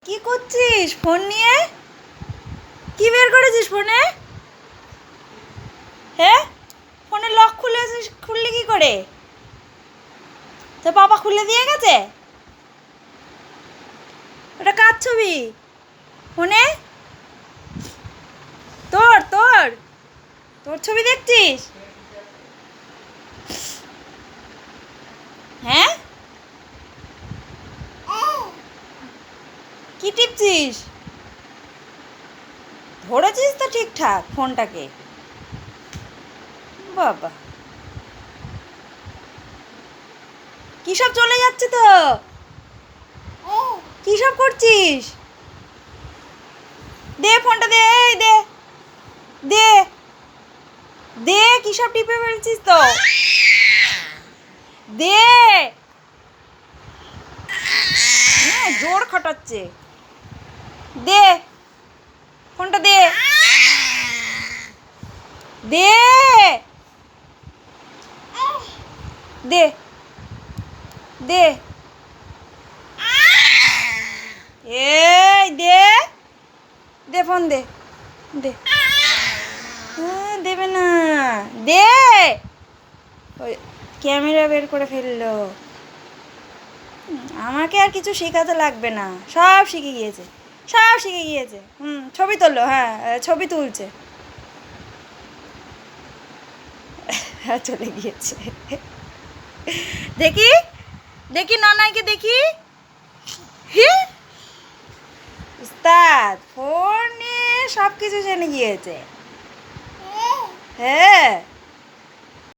কি করছিস ফোন নিয়ে? কি বের করেছিস ফোনে? হ্যাঁ, ফোনের লক খুললি কি করে? তো বাবা খুলে দিয়ে গেছে? ওটা কার ছবি ফোনে? তোর তোর তোর ছবি দেখছিস? হ্যাঁ, কি টিপছিস? ধরেছিস তো ঠিকঠাক ফোনটাকে? বাবা, কি সব চলে যাচ্ছে তো। কি সব করছিস? দে ফোনটা, দে, এই দে, দে, দে, কি সব টিপে ফেলছিস তো? দে, জোর খাটাচ্ছে। দে ফোনটা, দে, দে, দে, দে, এই দে, দে ফোন, দে, দে, দেবে না, দে। ওই ক্যামেরা বের করে ফেললো। আমাকে আর কিছু শেখাতে লাগবে না, সব শিখে গিয়েছে, সব শিখে গিয়েছে। ছবি তুললো, হ্যাঁ ছবি তুলছে। হ্যাঁ, চলে গিয়েছে। দেখি, দেখি ননাইকে দেখি। উস্তাদ ফোন নিয়ে সব কিছু জেনে গিয়েছে। হ্যাঁ।